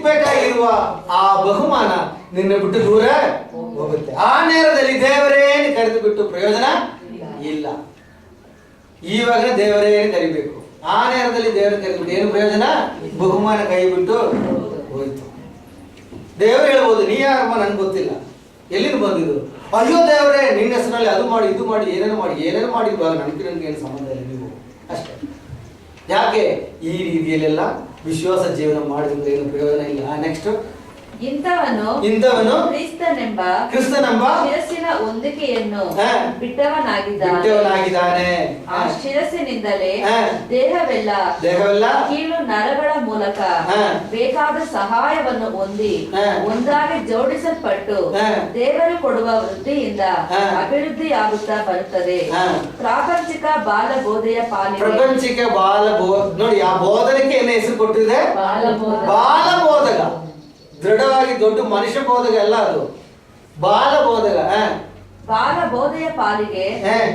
ಸಿಗ್ಬೇಕಾಗಿರುವ ಆ ಬಹುಮಾನ ನಿನ್ನ ಬಿಟ್ಟು ದೂರ ಹೋಗುತ್ತೆ. ಆ ನೇರದಲ್ಲಿ ದೇವರೇನು ಕರೆದು ಬಿಟ್ಟು ಪ್ರಯೋಜನ ಇಲ್ಲ. ಇವಾಗ ದೇವರೇನು ಕರಿಬೇಕು. ಆ ನೇರದಲ್ಲಿ ದೇವರ ಕರೆದು ಬಿಟ್ಟು ಏನು ಪ್ರಯೋಜನ? ಬಹುಮಾನ ಕೈ ಬಿಟ್ಟು ಹೋಯ್ತು. ದೇವರು ಹೇಳ್ಬೋದು, ನೀ ಯಾರಮ್ಮ ನನ್ಗೆ ಗೊತ್ತಿಲ್ಲ, ಎಲ್ಲಿಂದ ಬಂದಿದ್ದು? ಅಯ್ಯೋ ದೇವರೇ, ನಿನ್ನ ಹೆಸರಲ್ಲಿ ಅದು ಮಾಡಿ ಇದು ಮಾಡಿ ಏನೇನು ಮಾಡಿದ್ವಾಗ ನನಗೆ ಏನು ಸಂಬಂಧ ಇಲ್ಲ ನೀವು ಅಷ್ಟೇ. ಯಾಕೆ ಈ ರೀತಿಯಲ್ಲೆಲ್ಲ ವಿಶ್ವಾಸ ಜೀವನ ಮಾಡಿದ್ರೆ ಏನು ಪ್ರಯೋಜನ ಇಲ್ಲ. ನೆಕ್ಸ್ಟ್, ಇಂಥವನು ಕ್ರಿಸ್ತನೆಂಬ ಶಿರಸ್ಸಿನ ಹೊಂದಿಕೆಯನ್ನು ಬಿಟ್ಟವನಾಗಿದ್ದಾನೆ. ಆ ಶಿರಸ್ಸಿನಿಂದಲೇ ದೇಹವೆಲ್ಲ ಕೀಲು ನರಗಳ ಮೂಲಕ ಬೇಕಾದ ಸಹಾಯವನ್ನು ಹೊಂದಿ ಒಂದಾಗಿ ಜೋಡಿಸಲ್ಪಟ್ಟು ದೇವರು ಕೊಡುವ ವೃದ್ಧಿಯಿಂದ ಅಭಿವೃದ್ಧಿಯಾಗುತ್ತಾ ಬರುತ್ತದೆ. ಪ್ರಾಪಂಚಿಕ ಬಾಲ ಬೋಧೆಯ ಪ್ರಾಪಂಚಿಕ ನೋಡಿ, ಆ ಬೋಧನೆಗೆ ಏನು ಹೆಸರು ಕೊಟ್ಟಿದೆ? ಬಾಲ ಬೋಧಕ. ದೃಢವಾಗಿ ದೊಡ್ಡ ಮನುಷ್ಯ ಬೋಧಕ ಅಲ್ಲ, ಅದು ಬಾಲ ಬೋಧಕ. ಬಾಲ ಬೋಧೆಯ ಪಾಲಿಗೆ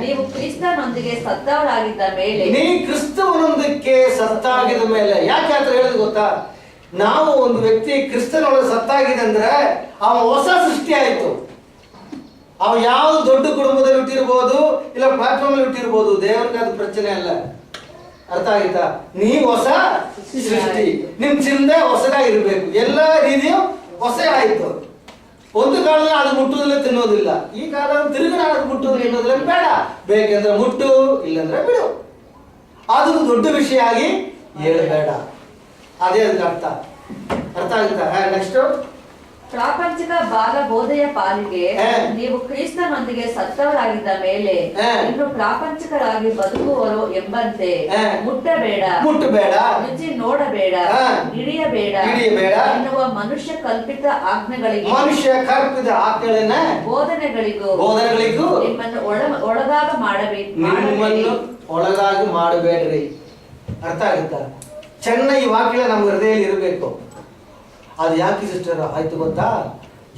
ನೀವು ಕ್ರಿಸ್ತನೊಂದಿಗೆ ಸತ್ತವರಾಗಿದ್ದ ಮೇಲೆ. ನೀ ಕ್ರಿಸ್ತವನೊಂದಕ್ಕೆ ಸತ್ತಾಗಿದ ಮೇಲೆ. ಯಾಕೆ ಅಂತ ಹೇಳಿದ್ ಗೊತ್ತಾ? ನಾವು ಒಂದು ವ್ಯಕ್ತಿ ಕ್ರಿಸ್ತನೊಳಗೆ ಸತ್ತಾಗಿದೆ ಅಂದ್ರೆ ಅವ ಹೊಸ ಸೃಷ್ಟಿ ಆಯ್ತು. ಅವ ಯಾವ್ದು ದೊಡ್ಡ ಕುಟುಂಬದಲ್ಲಿ ಹುಟ್ಟಿರ್ಬೋದು, ಇಲ್ಲ ಪ್ಲಾಟ್ಫಾರ್ಮ್ ಅಲ್ಲಿ ಹುಟ್ಟಿರ್ಬೋದು, ದೇವರಿಗೆ ಅದು ಪ್ರಶ್ನೆ ಅಲ್ಲ. ಅರ್ಥ ಆಯ್ತಾ? ನೀ ಹೊಸ ಸೃಷ್ಟಿ, ನಿಮ್ ಚಿಂತೆ ಹೊಸದಾಗಿರ್ಬೇಕು. ಎಲ್ಲ ರೀತಿಯು ಹೊಸ ಆಯ್ತು. ಒಂದು ಕಾಲದಲ್ಲಿ ಅದು ಮುಟ್ಟುವುದಿಲ್ಲ, ತಿನ್ನೋದಿಲ್ಲ. ಈ ಕಾಲದಲ್ಲಿ ತಿರುಗಿ ಅದು ಮುಟ್ಟುವುದಿಲ್ಲ, ತಿನ್ನೋದಿಲ್ಲ. ಬೇಡ, ಬೇಕೆಂದ್ರೆ ಮುಟ್ಟು, ಇಲ್ಲಂದ್ರೆ ಬಿಡು. ಅದು ದೊಡ್ಡ ವಿಷಯ ಆಗಿ ಹೇಳಬೇಡ. ಅದೇ ಅದಕ್ಕೆ ಅರ್ಥ ಆಗುತ್ತಾ? ನೆಕ್ಸ್ಟ್, ಪ್ರಾಪಂಚಿಕ ಬಾಲ ಬೋಧೆಯ ಪಾಲಿಗೆ ನೀವು ಕ್ರಿಸ್ತನೊಂದಿಗೆ ಸತ್ತವರಾಗಿದ್ದ ಮೇಲೆ ಇನ್ನು ಪ್ರಾಪಂಚಿಕರಾಗಿ ಬದುಕುವರು ಎಂಬಂತೆ ಮುಟ್ಟಬೇಡ, ರುಚಿ ನೋಡಬೇಡ, ಹಿಡಿಯಬೇಡ ಎನ್ನುವ ಮನುಷ್ಯ ಕಲ್ಪಿತ ಆಜ್ಞೆಗಳಿಗೆ, ಬೋಧನೆಗಳಿಗೂ ನಿಮ್ಮನ್ನು ಒಳಗಾಗಿ ಮಾಡಬೇಡ್ರಿ. ಅರ್ಥ ಆಗುತ್ತಾ? ಚೆನ್ನಾಗಿ ವಾಕ್ಯ ನಮ್ಮ ಹೃದಯದಲ್ಲಿ ಇರಬೇಕು. ಅದು ಯಾಕೆ ಸಿಸ್ಟರ್ ಆಯ್ತು ಗೊತ್ತಾ?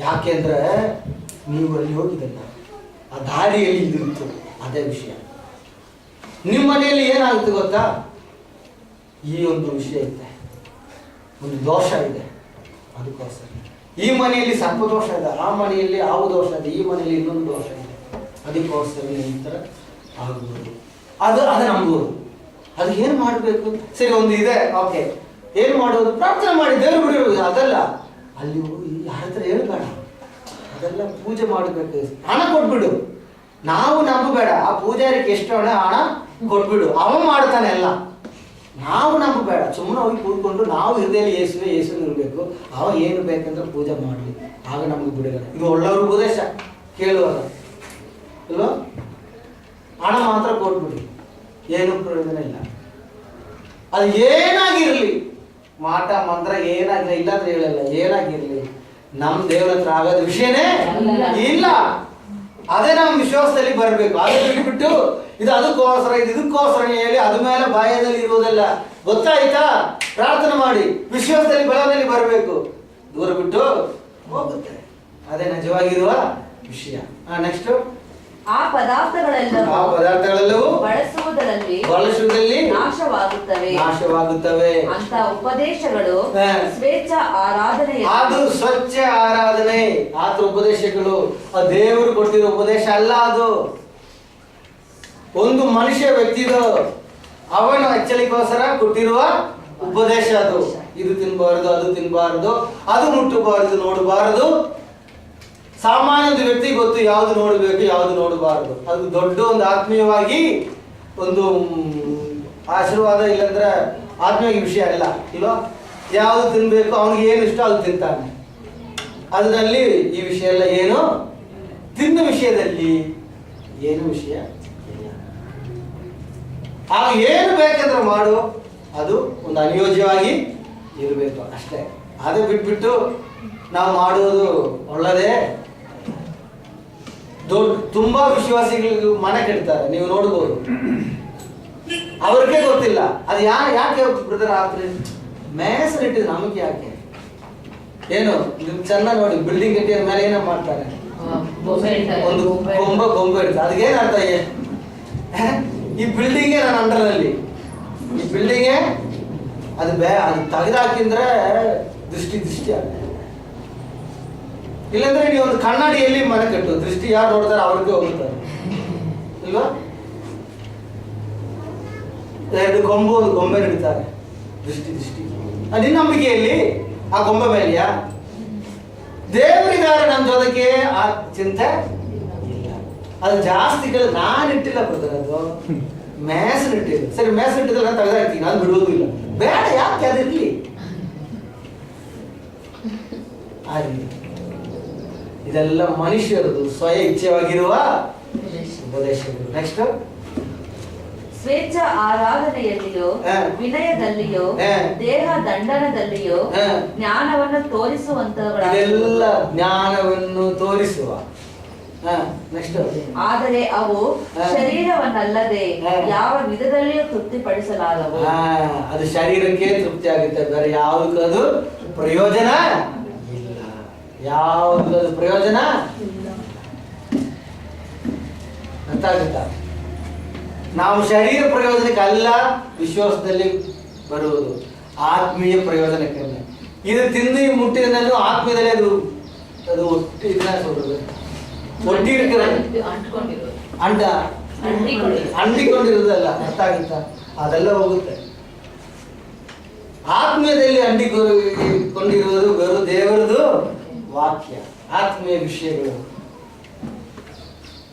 ಯಾಕೆಂದ್ರೆ ನೀವು ಅಲ್ಲಿ ಹೋಗಿದ್ದಲ್ಲ, ಆ ದಾರಿಯಲ್ಲಿ ಇದಿತ್ತು. ಅದೇ ವಿಷಯ. ನಿಮ್ಮ ಮನೆಯಲ್ಲಿ ಏನಾಗುತ್ತೆ ಗೊತ್ತಾ? ಈ ಒಂದು ವಿಷಯ ಇದೆ, ಒಂದು ದೋಷ ಇದೆ. ಅದಕ್ಕೋಸ್ಕರ ಈ ಮನೆಯಲ್ಲಿ ಸರ್ಪ ದೋಷ ಇದೆ, ಆ ಮನೆಯಲ್ಲಿ ಯಾವ ದೋಷ ಇದೆ, ಈ ಮನೆಯಲ್ಲಿ ಇನ್ನೊಂದು ದೋಷ ಇದೆ. ಅದಕ್ಕೋಸ್ಕರ ನಂತರ ಆಗ್ಬೋದು. ಅದು ನಮ್ಬೋದು. ಅದು ಏನು ಮಾಡಬೇಕು? ಸರಿ, ಒಂದು ಇದೆ, ಓಕೆ, ಏನು ಮಾಡೋದು? ಪ್ರಾರ್ಥನೆ ಮಾಡಿ ದೇವರು ಬಿಡಿರೋದು. ಅದಲ್ಲ, ಅಲ್ಲಿ ಹೋಗಿ ಯಾರ ಹತ್ರ ಹೇಳ್ಬೇಡ. ಅದೆಲ್ಲ ಪೂಜೆ ಮಾಡಬೇಕು. ಹಣ ಕೊಟ್ಬಿಡು. ನಾವು ನಂಬಬೇಡ. ಆ ಪೂಜಾರಿಗೆ ಎಷ್ಟು ಹಣ ಕೊಟ್ಬಿಡು, ಅವ ಮಾಡ್ತಾನೆ ಎಲ್ಲ. ನಾವು ನಂಬಬೇಡ. ಸುಮ್ಮನೆ ಹೋಗಿ ಕೂತ್ಕೊಂಡು ನಾವು ಹೃದಯದಲ್ಲಿ ಯೇಸುವೆ ಇರಬೇಕು. ಅವ ಏನು ಬೇಕಂದ್ರೆ ಪೂಜೆ ಮಾಡಲಿ, ಆಗ ನಮ್ಗೆ ಬಿಡುಗಡೆ. ಇದು ಒಳ್ಳೆಯವ್ರ ಉಪದೇಶ ಕೇಳುವಾಗ ಅಲ್ವಾ? ಹಣ ಮಾತ್ರ ಕೊಟ್ಬಿಡಿ, ಏನು ಪ್ರಯೋಜನ ಇಲ್ಲ. ಅದು ಏನಾಗಿರ್ಲಿ, ಮಾಟ ಮಂತ್ರ ಏನಾಗಿಲ್ಲ, ಇಲ್ಲಾಂದ್ರೆ ಹೇಳಲ್ಲ, ಏನಾಗಿರ್ಲಿ ನಮ್ ದೇವ್ರ ಹತ್ರ ಆಗೋದ ವಿಷಯನೇ ಇಲ್ಲ. ಅದೇ ನಮ್ಮ ವಿಶ್ವಾಸದಲ್ಲಿ ಬರಬೇಕು. ಅದು ಬಿಟ್ಬಿಟ್ಟು ಇದು ಅದಕ್ಕೋಸ್ಕರ ಇದಕ್ಕೋಸ್ಕರ ಹೇಳಿ ಅದ ಮೇಲೆ ಬಾಯದಲ್ಲಿ ಇರುವುದಲ್ಲ. ಗೊತ್ತಾಯ್ತಾ? ಪ್ರಾರ್ಥನೆ ಮಾಡಿ ವಿಶ್ವಾಸದಲ್ಲಿ ಬಲದಲ್ಲಿ ಬರಬೇಕು. ದೂರ ಬಿಟ್ಟು ಹೋಗುತ್ತೆ. ಅದೇ ನಿಜವಾಗಿರುವ ವಿಷಯ. ನೆಕ್ಸ್ಟ್, ಆ ಪದಾರ್ಥಗಳೆಲ್ಲವೂ ಬಳಸುವುದರಲ್ಲಿ ನಾಶವಾಗುತ್ತವೆ. ಅಂತ ಉಪದೇಶಗಳು ಸ್ವೇಚ್ಛಾ ಆರಾಧನೆ. ಅದು ಸ್ವಚ್ಛ ಆರಾಧನೆ. ಆತ ಉಪದೇಶಗಳು ದೇವರು ಕೊಟ್ಟಿರೋ ಉಪದೇಶ ಅಲ್ಲ. ಅದು ಒಂದು ಮನುಷ್ಯ ವ್ಯಕ್ತಿದು ಅವನ ಅಚ್ಚಲಿಗೋಸ್ಕರ ಕೊಟ್ಟಿರುವ ಉಪದೇಶ. ಅದು ಇದು ತಿನ್ಬಾರದು, ಅದು ತಿನ್ಬಾರದು, ಅದು ಮುಟ್ಟಬಾರದು, ನೋಡಬಾರದು. ಸಾಮಾನ್ಯ ವ್ಯಕ್ತಿ ಗೊತ್ತು ಯಾವುದು ನೋಡಬೇಕು, ಯಾವುದು ನೋಡಬಾರದು. ಅದು ದೊಡ್ಡ ಒಂದು ಆತ್ಮೀಯವಾಗಿ ಒಂದು ಆಶೀರ್ವಾದ, ಇಲ್ಲಂದ್ರೆ ಆತ್ಮೀಯ ವಿಷಯ ಅಲ್ಲ ಇಲ್ವಾ? ಯಾವುದು ತಿನ್ಬೇಕು, ಅವನಿಗೆ ಏನು ಇಷ್ಟ ಅದು ತಿಂತಾನೆ. ಅದರಲ್ಲಿ ಈ ವಿಷಯ ಎಲ್ಲ ಏನು, ತಿನ್ನ ವಿಷಯದಲ್ಲಿ ಏನು ವಿಷಯ ಇಲ್ಲ. ಆಗ ಏನು ಬೇಕಂದ್ರೆ ಮಾಡು, ಅದು ಒಂದು ಅನಿಯೋಜ್ಯವಾಗಿ ಇರಬೇಕು ಅಷ್ಟೇ. ಅದು ಬಿಟ್ಬಿಟ್ಟು ನಾವು ಮಾಡುವುದು ಒಳ್ಳೆದೇ. ತುಂಬಾ ವಿಶ್ವಾಸಿಗಳಿಗೆ ಮನೆ ಕೆಡ್ತಾರೆ, ನೀವು ನೋಡ್ಬೋದು. ಅವ್ರಿಗೆ ಗೊತ್ತಿಲ್ಲ ಅದು ಯಾಕೆ ಬ್ರದರ್ ಆದ್ರೆ ಮೇಸರ್ ಇಟ್ಟಿದ್ದು ನಮಗೆ ಯಾಕೆ ಏನು ನಿಮ್ ಚೆನ್ನಾಗಿ ನೋಡಿ. ಬಿಲ್ಡಿಂಗ್ ಕಟ್ಟಿದ ಮೇಲೆ ಏನೋ ಮಾಡ್ತಾರೆ, ಒಂದು ಗೊಂಬೆ ಇರ್ತದೆ. ಅದಕ್ಕೇನ್ ಅರ್ಥ? ಈ ಬಿಲ್ಡಿಂಗೇ ನನ್ನ ಅಂಡರಲ್ಲಿ, ಈ ಬಿಲ್ಡಿಂಗೇ ಅದು ತೆಗೆದು ಹಾಕಿದ್ರೆ ದೃಷ್ಟಿ ಇಲ್ಲಾಂದ್ರೆ ನೀವು ಒಂದು ಕನ್ನಡಿಯಲ್ಲಿ ಮನೆ ಕಟ್ಟು, ದೃಷ್ಟಿ ಯಾರು ನೋಡ್ತಾರೆ ಅವ್ರಿಗೆ ಹೋಗ್ತಾರೆ ಇಲ್ವಾ? ಎರಡು ಗೊಂಬೆ, ಒಂದು ಗೊಂಬೆ ನಡೀತಾರೆ, ದೃಷ್ಟಿ ನಿನ್ನ ನಂಬಿಕೆಯಲ್ಲಿ ಆ ಗೊಂಬೆ ಮೇಲೆಯಾ? ದೇವರಿಗಾರ ನಮ್ಮ ಜೊತೆಗೆ ಆ ಚಿಂತೆ ಇಲ್ಲ. ಅದು ಜಾಸ್ತಿ ನಾನು ಇಟ್ಟಿಲ್ಲ ಬರ್ತಾರೆ, ಅದು ಮ್ಯಾಸನ್ ಇಟ್ಟಿಲ್ಲ. ಸರಿ ಮ್ಯಾಸನ್ ಇಟ್ಟಿದ್ರೆ ನಾನು ತೆಗೆದಾಕ್ತೀನಿ, ನಾನು ಬಿಡುವುದೂ ಇಲ್ಲ. ಬೇಡ, ಯಾಕೆ ಅದಿರ್ಲಿ. ಇದೆಲ್ಲ ಮನುಷ್ಯರದು ಸ್ವಯ ಇಚ್ಛೆವಾಗಿರುವ ಉಪದೇಶಗಳು. ನೆಕ್ಸ್ಟ್, ಸ್ವೇಚ್ಛ ಆರಾಧನೆಯಲ್ಲಿಯೋ ವಿನಯದಲ್ಲಿಯೋ ದೇಹ ದಂಡನದಲ್ಲಿಯೋ ಜ್ಞಾನವನ್ನು ಇದೆಲ್ಲ ಜ್ಞಾನವನ್ನು ತೋರಿಸುವ. ನೆಕ್ಸ್ಟ್, ಆದರೆ ಅವು ಶರೀರವನ್ನಲ್ಲದೆ ಯಾವ ವಿಧದಲ್ಲಿಯೂ ತೃಪ್ತಿಪಡಿಸಲಾಗವು. ಅದು ಶರೀರಕ್ಕೆ ತೃಪ್ತಿ ಆಗುತ್ತೆ, ಬೇರೆ ಯಾವುದಕ್ಕದು ಪ್ರಯೋಜನ ಇಲ್ಲ. ಯಾವುದಕ್ಕದು ಪ್ರಯೋಜನ ಗೊತ್ತಾಗುತ್ತಾ? ನಾವು ಶರೀರ ಪ್ರಯೋಜನಕ್ಕಲ್ಲ ವಿಶ್ವಾಸದಲ್ಲಿ ಬರುವುದು, ಆತ್ಮೀಯ ಪ್ರಯೋಜನಕ್ಕೆ. ಇದು ತಿಂದು ಮುಟ್ಟಿದನ್ನು ಆತ್ಮೀಯದಲ್ಲಿ ಅದು ಅಂಟಿಕೊಂಡಿರುವುದಲ್ಲ. ಅರ್ಥ ಆಗುತ್ತಾ? ಅದೆಲ್ಲ ಹೋಗುತ್ತೆ. ಆತ್ಮೀಯದಲ್ಲಿ ಅಂಟಿಕೊಂಡಿರುವುದು ಬರು ದೇವರದು ವಾಕ್ಯ, ಆತ್ಮೀಯ ವಿಷಯಗಳು.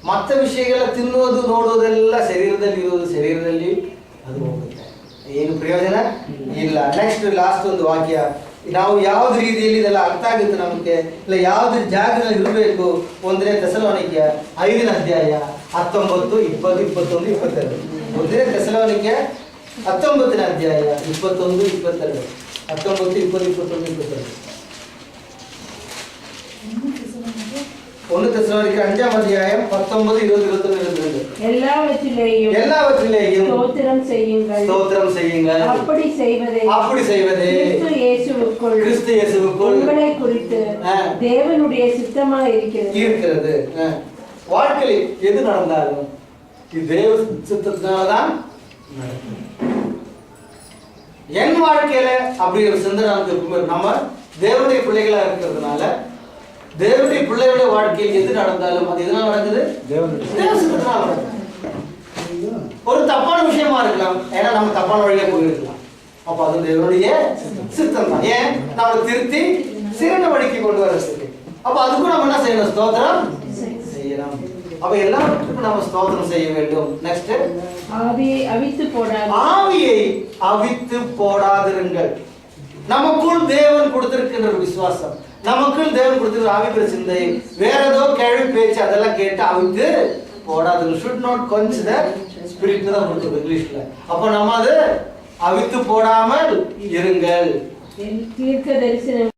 ಮತ್ತೆ ವಿಷಯಗಳ ತಿನ್ನುವುದು ನೋಡುವುದೆಲ್ಲ ಶರೀರದಲ್ಲಿ ಇರುವುದು, ಶರೀರದಲ್ಲಿ ಅದು ಹೋಗುತ್ತೆ, ಏನು ಪ್ರಯೋಜನ ಇಲ್ಲ. ನೆಕ್ಸ್ಟ್ ಲಾಸ್ಟ್ ಒಂದು ವಾಕ್ಯ, ನಾವು ಯಾವ್ದು ರೀತಿಯಲ್ಲಿ ಇದೆಲ್ಲ ಅರ್ಥ ಆಗುತ್ತೆ ನಮಗೆ, ಇಲ್ಲ ಯಾವ್ದು ಜಾಗದಲ್ಲಿ ಇರಬೇಕು. 1ನೇ ಥೆಸಲೋನಿಕೆ 5ನೇ ಅಧ್ಯಾಯ 19, 20, 21, 22. 1ನೇ ಥೆಸಲೋನಿಕೆ 19ನೇ ಅಧ್ಯಾಯ 21, 22. 19, 20, 21, 22. 1 தெசலோனிக்கே 5ஆம் அத்தியாயம் 19, 20, 21, 22. எல்லாவற்றிலேயும் ஸ்தோத்திரம் செய்யுங்கள். அப்படி செய்வதே கிறிஸ்து இயேசுவுக்குள் உங்களை குறித்து தேவனுடைய சித்தமாக இருக்கிறது. வாழ்க்கையில் எது நடந்தாலும் இது தேவ சித்தத்தினால தான் நடக்கும். என் வாழ்க்கையில அப்படி ஒரு சிந்தனை நமக்கு, நம்ம தேவனுடைய பிள்ளைகளா இருக்கிறதுனால தேவனுடைய பிள்ளைகளுடைய வாழ்க்கையில் எது நடந்தாலும் அது எதனால நடக்குது? தேவ சித்தத்தினால நடக்குது. ஒரு தப்பான விஷயமா இருக்கலாம், ஏன்னா நம்ம தப்பான வழியில போயிருக்கலாம். அப்ப அது தேவனுடைய சித்தம் தான். ஏன் நம்மளை திருத்தி சிறந்த வழிக்கு கொண்டு வரதுக்கு. அப்ப அதுக்கும் நம்ம என்ன செய்யணும்? ஸ்தோத்திரம் செய்யணும். அப்ப எல்லாத்துக்கும் நம்ம ஸ்தோத்திரம் செய்ய வேண்டும். நெக்ஸ்ட், ஆவியை அவித்து போடாதிருங்கள். நமக்குள் தேவன் கொடுத்திருக்கின்ற விசுவாசம், நமக்குள் தேவன் கொடுத்திருக்கிற ஆவிக்குரிய சிந்தை, வேற ஏதோ கேள்வி பேச்சு அதெல்லாம் கேட்டு அவித்து போடாதிருங்கள். should not quench the spirit தான் கொடுத்திருக்கு இங்கிலீஷ்ல. அப்ப நம்ம அது அவித்து போடாமல் இருங்கள். தீர்க்க தரிசனம்